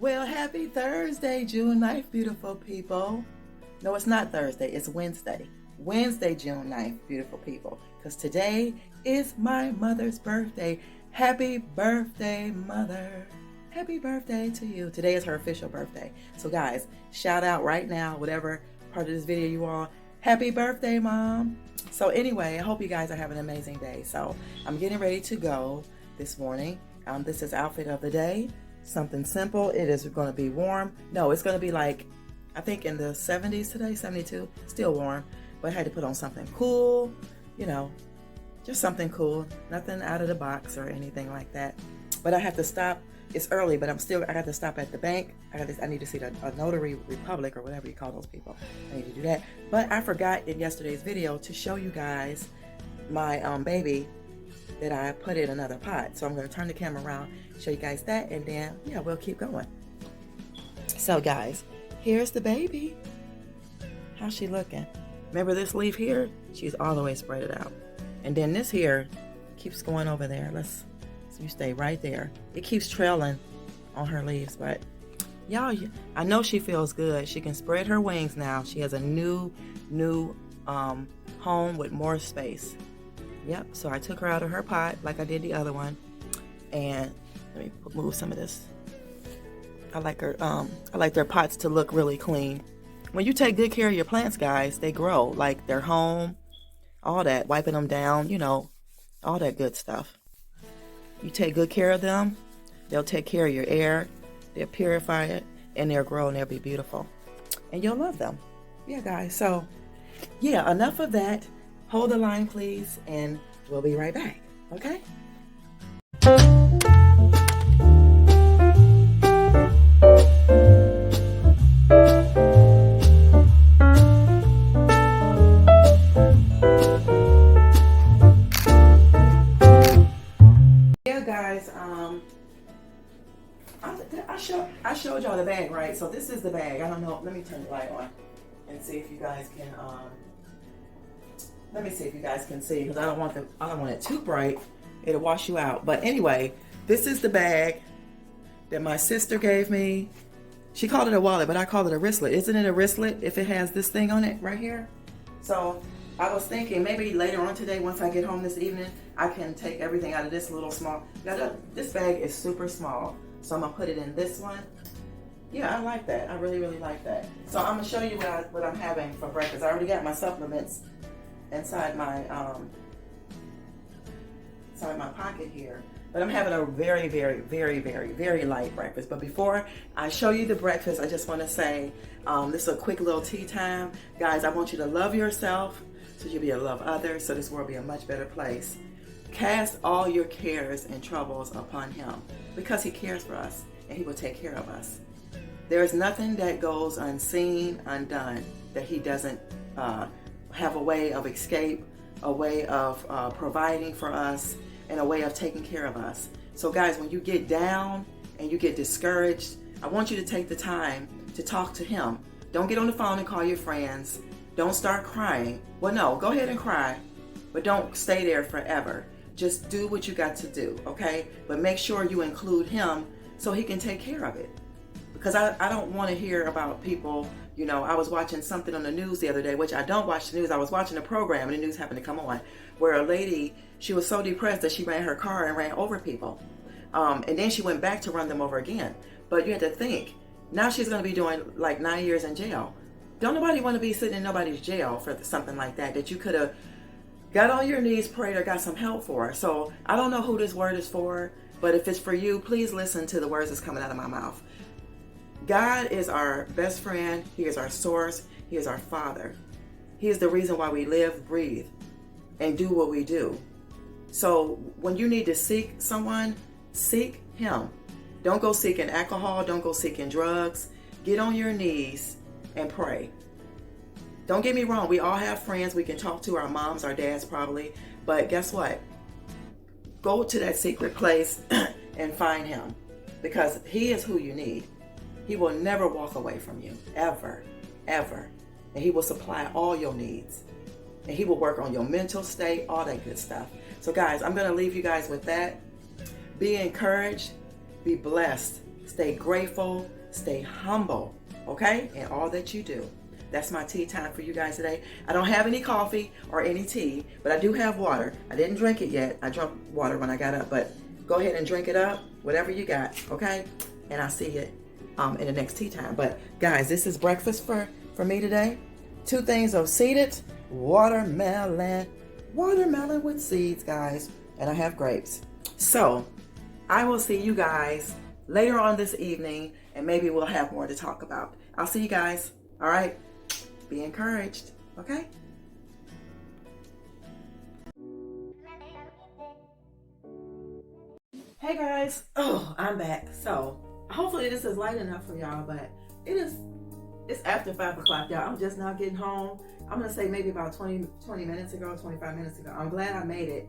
Well, happy Thursday, June 9th, beautiful people. No, it's not Thursday, it's Wednesday. Wednesday, June 9th, beautiful people. Because today is my mother's birthday. Happy birthday, mother. Happy birthday to you. Today is her official birthday. So guys, shout out right now, whatever part of this video you are. Happy birthday, Mom. So anyway, I hope you guys are having an amazing day. So I'm getting ready to go this morning. This is outfit of the day. Something simple. It is going to be warm. No, it's going to be like, I think in the 70s today, 72. Still warm, but I had to put on something cool, you know, just something cool. Nothing out of the box or anything like that. But I have to stop. It's early, but I got to stop at the bank. I need to see a notary republic or whatever you call those people. I need to do that. But I forgot in yesterday's video to show you guys my baby that I put in another pot. So I'm going to turn the camera around, show you guys that, and then, yeah, we'll keep going. So guys, here's the baby. How's she looking? Remember this leaf here? She's all the way spread it out. And then this here keeps going over there. So you stay right there. It keeps trailing on her leaves, but y'all, I know she feels good. She can spread her wings now. She has a new home with more space. Yep, so I took her out of her pot like I did the other one. And let me move some of this. I like their pots to look really clean. When you take good care of your plants, guys, they grow. Like their home, all that, wiping them down, you know, all that good stuff. You take good care of them, they'll take care of your air, they'll purify it, and they'll grow and they'll be beautiful. And you'll love them. Yeah, guys, so yeah, enough of that. Hold the line, please, and we'll be right back, okay? Yeah, guys, I showed y'all the bag, right? So this is the bag. I don't know. Let me turn the light on and see if you guys can, let me see if you guys can see, because I don't want it too bright. It'll wash you out. But anyway, this is the bag that my sister gave me. She called it a wallet, but I call it a wristlet. Isn't it a wristlet if it has this thing on it right here? So I was thinking maybe later on today, once I get home this evening, I can take everything out of this little small. This bag is super small, so I'm gonna put it in this one. Yeah, I like that. I really, really like that. So I'm gonna show you what I'm having for breakfast. I already got my supplements inside my pocket here, but I'm having a very, very, very, very, very light breakfast. But before I show you the breakfast, I just want to say this is a quick little tea time, guys. I want you to love yourself so you'll be able to love others, so this world will be a much better place. Cast all your cares and troubles upon him, because he cares for us and he will take care of us. There is nothing that goes unseen, undone, that he doesn't have a way of escape, a way of providing for us, and a way of taking care of us. So guys, when you get down and you get discouraged, I want you to take the time to talk to him. Don't get on the phone and call your friends. Don't start crying. Well, no, go ahead and cry, but don't stay there forever. Just do what you got to do, okay? But make sure you include him so he can take care of it. Because I don't want to hear about people, you know, I was watching something on the news the other day, which I don't watch the news. I was watching a program and the news happened to come on where a lady, she was so depressed that she ran her car and ran over people. And then she went back to run them over again. But you had to think, now she's going to be doing like 9 years in jail. Don't nobody want to be sitting in nobody's jail for something like that you could have got on your knees, prayed, or got some help for. So I don't know who this word is for, but if it's for you, please listen to the words that's coming out of my mouth. God is our best friend. He is our source. He is our Father. He is the reason why we live, breathe, and do what we do. So when you need to seek someone, seek him. Don't go seeking alcohol. Don't go seeking drugs. Get on your knees and pray. Don't get me wrong. We all have friends we can talk to, our moms, our dads probably. But guess what? Go to that secret place and find him, because he is who you need. He will never walk away from you, ever, ever. And he will supply all your needs. And he will work on your mental state, all that good stuff. So guys, I'm going to leave you guys with that. Be encouraged, be blessed, stay grateful, stay humble, okay, in all that you do. That's my tea time for you guys today. I don't have any coffee or any tea, but I do have water. I didn't drink it yet. I drank water when I got up, but go ahead and drink it up, whatever you got, okay? And I'll see you in the next tea time. But guys, this is breakfast for me today. 2 things of seeded watermelon with seeds, guys. And I have grapes. So I will see you guys later on this evening, and maybe we'll have more to talk about. I'll see you guys. All right. Be encouraged. Okay. Hey guys. Oh, I'm back. So hopefully this is light enough for y'all, but it's after 5 o'clock, y'all. I'm just now getting home. I'm gonna say maybe about 20 minutes ago, 25 minutes ago. I'm glad I made it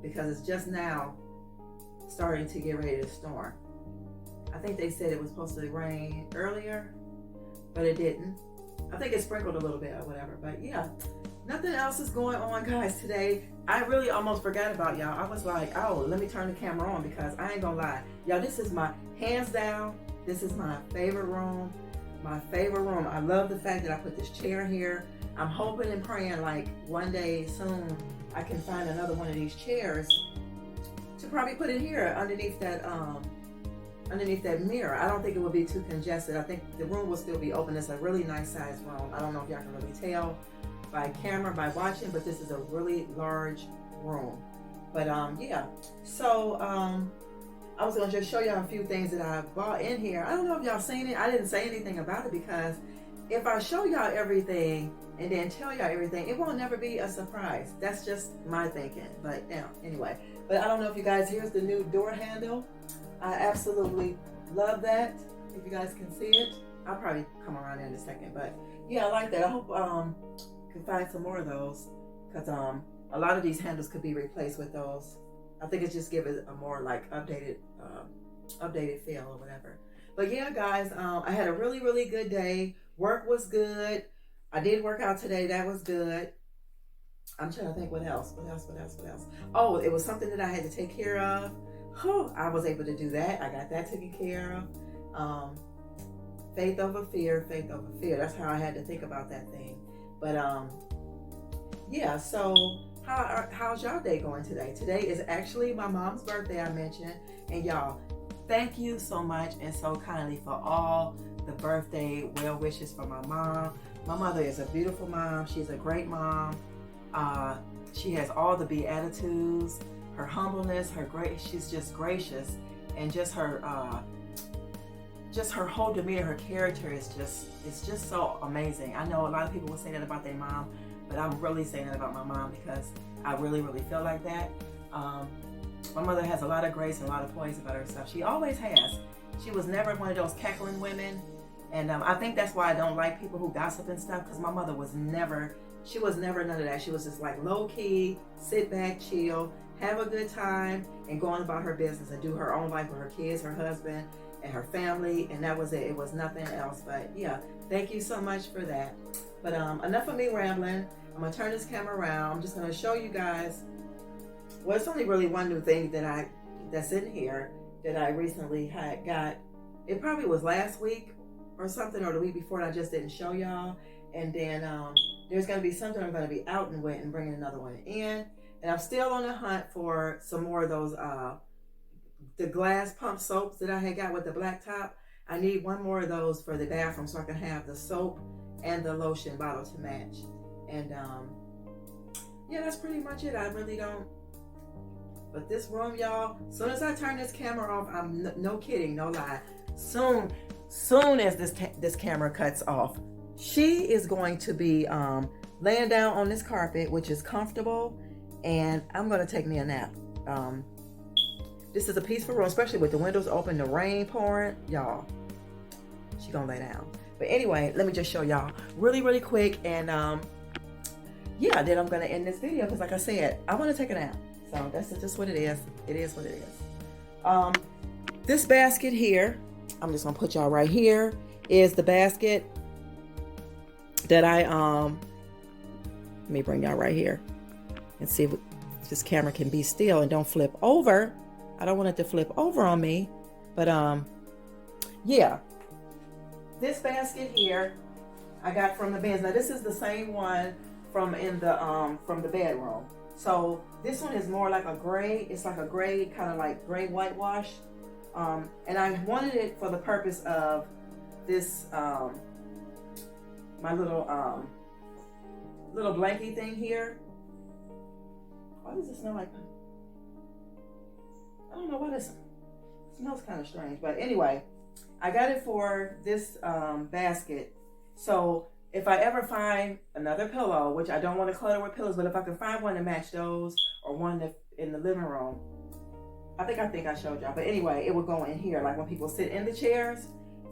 because it's just now starting to get ready to storm. I think they said it was supposed to rain earlier, but it didn't. I think it sprinkled a little bit or whatever, but yeah, nothing else is going on, guys, today. I really almost forgot about y'all. I was like, oh, let me turn the camera on because I ain't gonna lie. Y'all, this is my, hands down, this is my favorite room. My favorite room. I love the fact that I put this chair here. I'm hoping and praying like one day soon I can find another one of these chairs to probably put it here underneath that mirror. I don't think it would be too congested. I think the room will still be open. It's a really nice sized room. I don't know if y'all can really tell by camera, by watching, but this is a really large room. But yeah, so I was gonna just show y'all a few things that I bought in here. I don't know if y'all seen it. I didn't say anything about it because if I show y'all everything and then tell y'all everything, it won't never be a surprise. That's just my thinking. But yeah, anyway. But I don't know if you guys, here's the new door handle. I absolutely love that. If you guys can see it, I'll probably come around in a second. But yeah, I like that. I hope can find some more of those because a lot of these handles could be replaced with those. I think it's just give it a more like updated feel or whatever. But yeah, guys, I had a really, really good day. Work was good. I did work out today. That was good. I'm trying to think what else. Oh, it was something that I had to take care of. I was able to do that. I got that taken care of. Faith over fear. That's how I had to think about that thing. But yeah, so how's y'all day going today? Today is actually my mom's birthday, I mentioned. And y'all, thank you so much and so kindly for all the birthday well wishes for my mom. My mother is a beautiful mom. She's a great mom. She has all the beatitudes, her humbleness, she's just gracious, and just her whole demeanor, her character is just so amazing. I know a lot of people will say that about their mom, but I'm really saying that about my mom because I really, really feel like that. My mother has a lot of grace and a lot of poise about herself. She always has. She was never one of those cackling women. And I think that's why I don't like people who gossip and stuff, because my mother was never none of that. She was just like low key, sit back, chill, have a good time, and go on about her business and do her own life with her kids, her husband, and her family. And that was it. It was nothing else. But yeah, thank you so much for that. But enough of me rambling. I'm going to turn this camera around. I'm just going to show you guys. Well, it's only really one new thing that's in here that I recently got. It probably was last week or something, or the week before, and I just didn't show y'all. And then there's going to be something I'm going to be out and wet and bringing another one in. And I'm still on the hunt for some more of those, the glass pump soaps that I had got with the black top. I need one more of those for the bathroom so I can have the soap and the lotion bottle to match. And yeah, that's pretty much it. I really don't. But this room, y'all, as soon as I turn this camera off, I'm no kidding, no lie. Soon as this camera cuts off, she is going to be laying down on this carpet, which is comfortable, and I'm going to take me a nap. This is a peaceful room, especially with the windows open, the rain pouring. Y'all, she gonna lay down. But anyway, let me just show y'all really, really quick, and yeah, then I'm gonna end this video because, like I said, I want to take a nap. So that's just what it is. It is what it is. This basket here, I'm just gonna put y'all right here, is the basket that let me bring y'all right here and see if this camera can be still and don't flip over. I don't want it to flip over on me, but yeah, this basket here I got from the bins. Now this is the same one from the bedroom. So this one is more like a gray. It's like a gray, kind of like gray whitewash. And I wanted it for the purpose of this my little blankie thing here. Why does it smell like? I don't know why this smells kind of strange, but anyway, I got it for this basket. So if I ever find another pillow, which I don't want to clutter with pillows, but if I can find one to match those, or one that in the living room, I think I showed y'all. But anyway, it would go in here. Like when people sit in the chairs,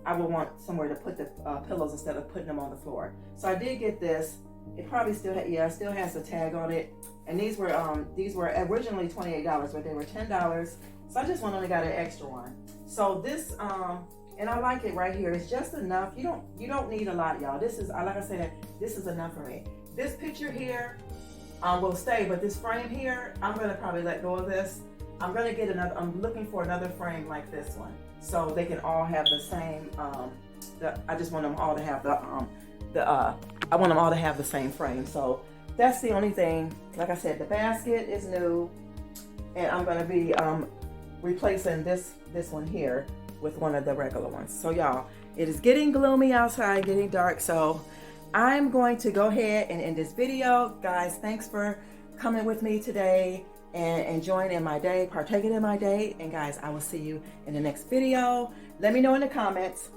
I would want somewhere to put the pillows instead of putting them on the floor. So I did get this. It probably still still has a tag on it. And these were originally $28, but they were $10. So I just went on and got an extra one. So this and I like it right here. It's just enough. You don't need a lot, y'all. This is, like I said, this is enough for me. This picture here will stay, but this frame here, I'm gonna probably let go of this. I'm gonna get another. I'm looking for another frame like this one, so they can all have the same. I just want them all to have I want them all to have the same frame. So that's the only thing. Like I said, the basket is new, and I'm gonna be replacing this one here with one of the regular ones. So y'all, it is getting gloomy outside, getting dark. So I'm going to go ahead and end this video. Guys, thanks for coming with me today and enjoying in my day, partaking in my day. And guys, I will see you in the next video. Let me know in the comments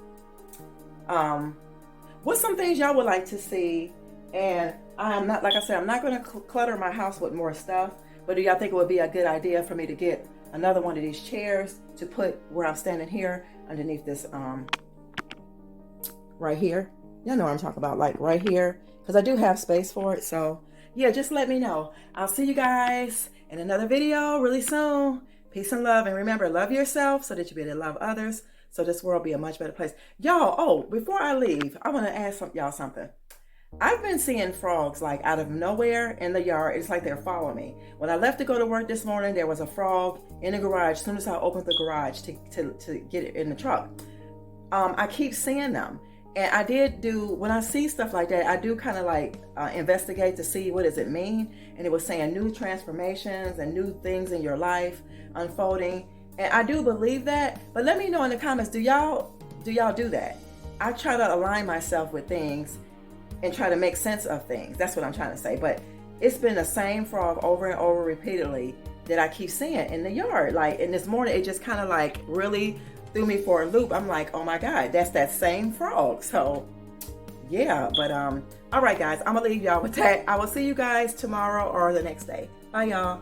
what's some things y'all would like to see. And I'm not, like I said, I'm not going to clutter my house with more stuff, but do y'all think it would be a good idea for me to get another one of these chairs to put where I'm standing here underneath this right here? Y'all know what I'm talking about, like right here, because I do have space for it. So yeah, just let me know. I'll see you guys in another video really soon. Peace and love, and remember, love yourself so that you be able to love others, so this world be a much better place. Y'all, oh, before I leave, I want to ask y'all something. I've been seeing frogs like out of nowhere in the yard. It's like they're following me. When I left to go to work this morning, there was a frog in the garage. As soon as I opened the garage to get it in the truck, I keep seeing them. And I did do, when I see stuff like that, I do kind of like investigate to see what does it mean. And it was saying new transformations and new things in your life unfolding. And I do believe that. But let me know in the comments, do y'all do that? I try to align myself with things and try to make sense of things. That's what I'm trying to say. But it's been the same frog over and over repeatedly that I keep seeing in the yard. Like, and this morning, it just kind of like really threw me for a loop. I'm like, oh my God, that's that same frog. So yeah, but all right guys, I'm gonna leave y'all with that. I will see you guys tomorrow or the next day. Bye y'all.